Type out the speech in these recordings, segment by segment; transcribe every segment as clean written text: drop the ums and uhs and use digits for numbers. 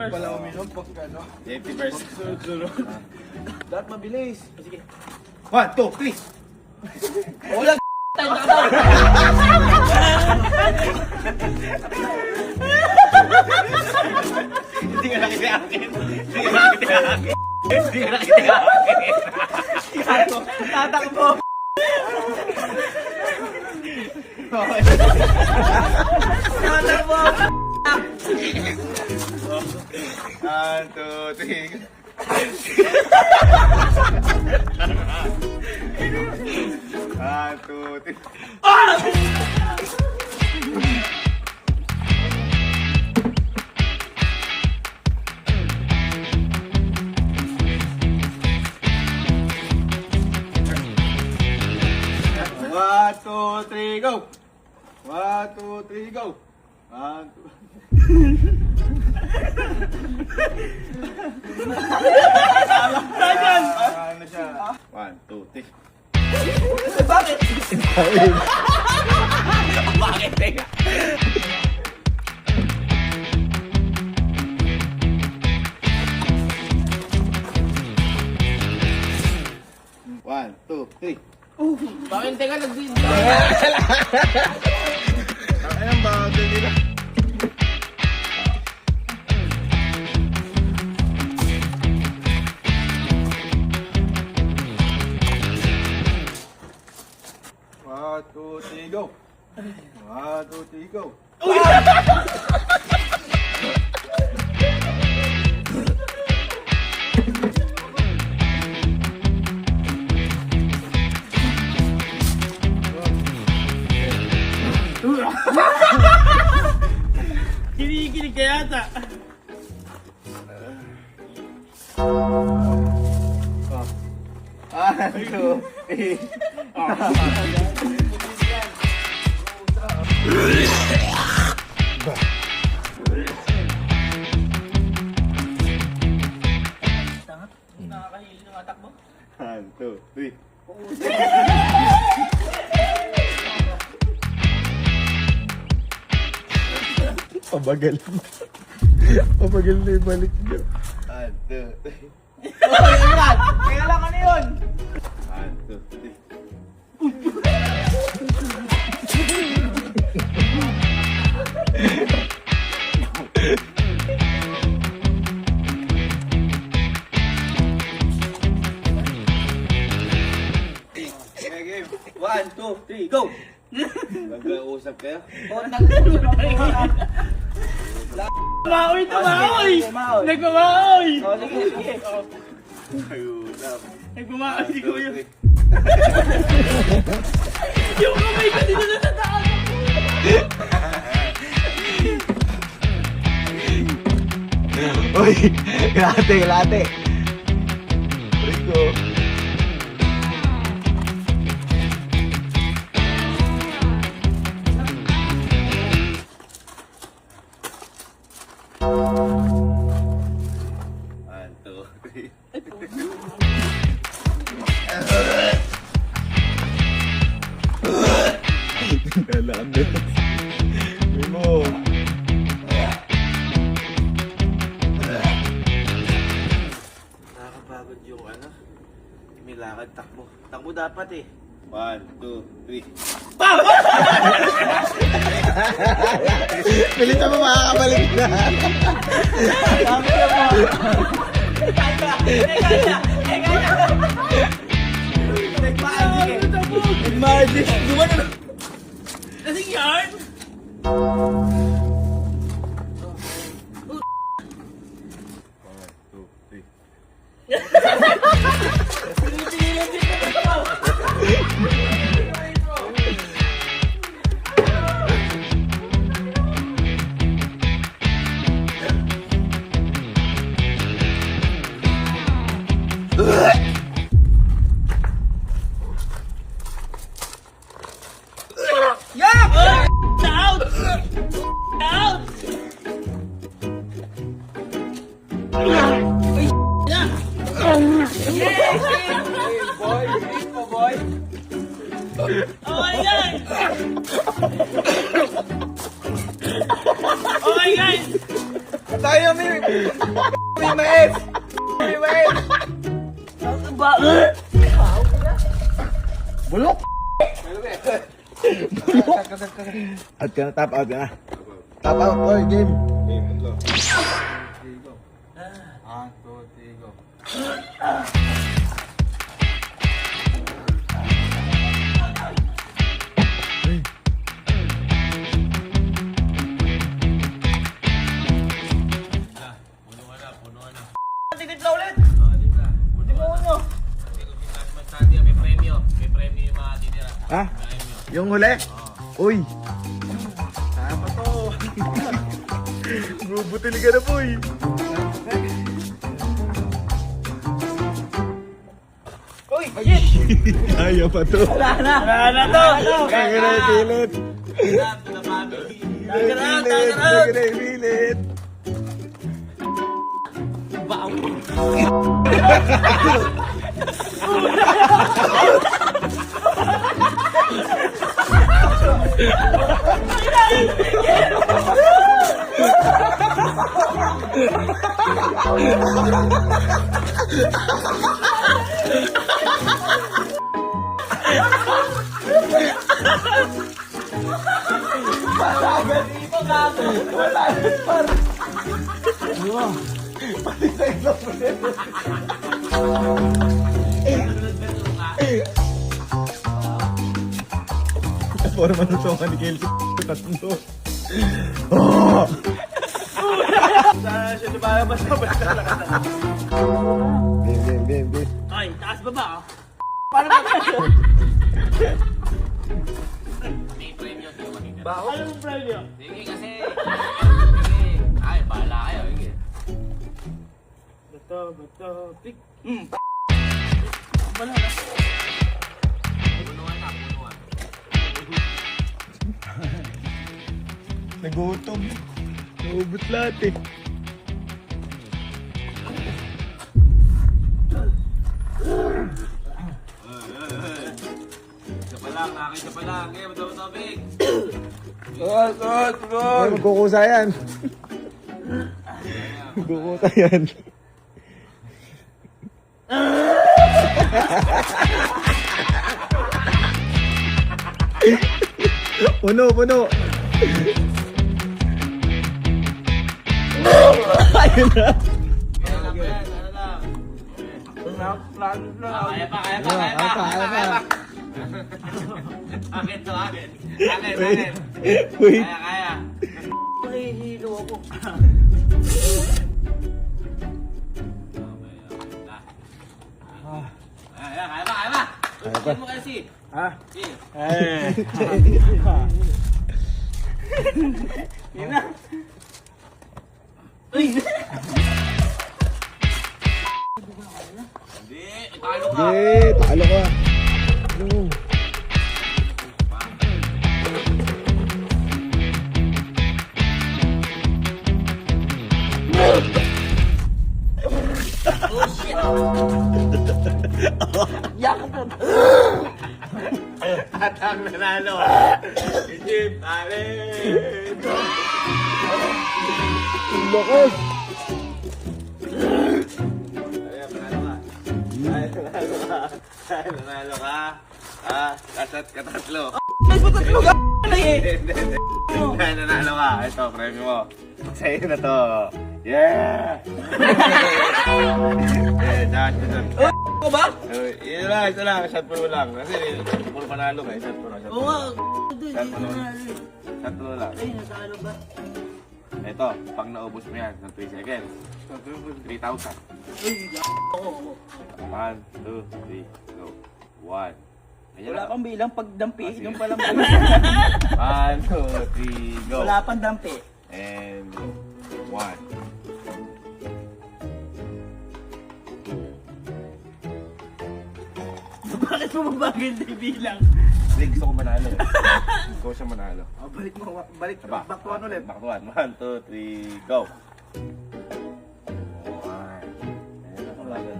Wala uminom pagka ano. 80%. Sunod-sunod. Dapat mabilis. Sige. 1, 2, 3. Wala tayo na daw. Hindi ka nakitiakin. Hindi ka nakitiakin. Hindi ka nakitiakin. Tatakbo. Tatakbo. 1, 2, 3. 1, 2, 3. One, two, three, go! 1, 2, 3, go! 1, 2. Ano siya? 1, 2, 3. Bakit? Bakit? Teka. One, two, three. Bakit teka nag-video? Ayan ba? Dali na. One, two, three, go. 1, 2, 3, go. Kinikilig ka yata. One, two, three. Nakakahili ng atak mo. 1, 2, 3. Pabagal. Pabagal na yung balik niyo. 1, 2, 3. Oh, yun yan. Kaya lang ano yun? 1, 2, 3. Okay, game. 1, 2, 3, go! Mag-uusap kayo? Oh, Maoy, tumaoy! Nagmamaoy! Oh, sige, sige. Mag-uusap. Nagmamaoy si 1, 2, Kuya. 3. Yung kamay ko dito na sa taas. Uy, late. Rico. One, two, three. Kailangan din. Mimo. Nakakapagod yung ano. May lakad, takbo. Takbo dapat eh. 1, 2, 3. Pilit mo makakabalik na. Nag-magic. Gumano. Kasing yarn? Yeah! Out! Out! Boy. Oh my God! Oh my God! Tayo, may mais! May mais! Ano ba? Bulok! Bulok! Out ka na, tap out ka na. Tap out, oy, game. Tigit na ulit! May premyo yung mga titira. Ha? Yung huli? Uy! Tama to. Bubutil ka na po eh. Uy! Shit! Ayaw pa to. Wala na to! Kaya na yung pilit. Tiger out! Tiger out! Kaya na yung pilit. Para manutungan ni Kelly. Tatlo. Oh! Sana siya lumalabas na basta nakatakas. Game. Ay, taas baba ah. May premyo tayo makikita. Ano yung premyo? Sige kasi. Sige. Ay, bahala kayo. Sige. Bato, pick. Wala na. Punuan na, punuan. Nagutom. Naubot lahat eh. Isa pa lang, nakakita pa lang. Kaya matawag topic. Ay, magkukusa yan. Magkukusa yan. Puno. Ayun na. Kaya pa. Akin to, akin. Wait. Kaya. Mahihilo ako. Kaya pa. Kaya mo kasi. Ha? Sige. Yun na. Uy! Hindi, talo ka. Hindi, talo ka. Ano? Oh shit! Yakap mo! At ang nanalo. Egypt, alin. Ang lakas. Nanalo ka. Katatlo. Ay, patatlo ka! Ano eh? Nanalo ka. Ito, premyo mo. Sa'yo na to. Yeah! Dahan. Ako ba? Ito lang. Shot puno lang. Kasi puro panalo ka. Shot puno. Oo nga. Doon, Shot dito puno. na ano eh. Shot puno lang. Ay, natalo ba? Ito, pag naubos mo yan ng 3 seconds, 3,000. Uy, ako. 1, 2, 3, go. 1. Wala pang bilang pagdampi. Ah, sige. Yung palang 1, 2, 3, go. Wala pang dampi. And 1. Bakit mo mabagal na yung bilang? Hindi, gusto ko manalo. Gusto ko siya manalo. Balik. Diba? Back to one ulit. Back to 1, 2, 3, go. 1. Ayan na kabagal.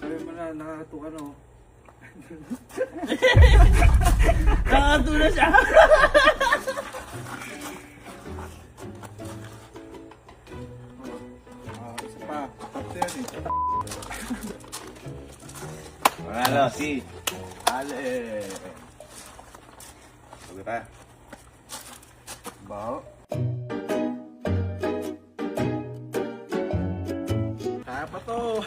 Sabi mo na, nakakatuwa no. na siya. Isa pa. Tapos yan eh. Manalo, si. Ale. Sabi pa. Bao. Kaya pa to.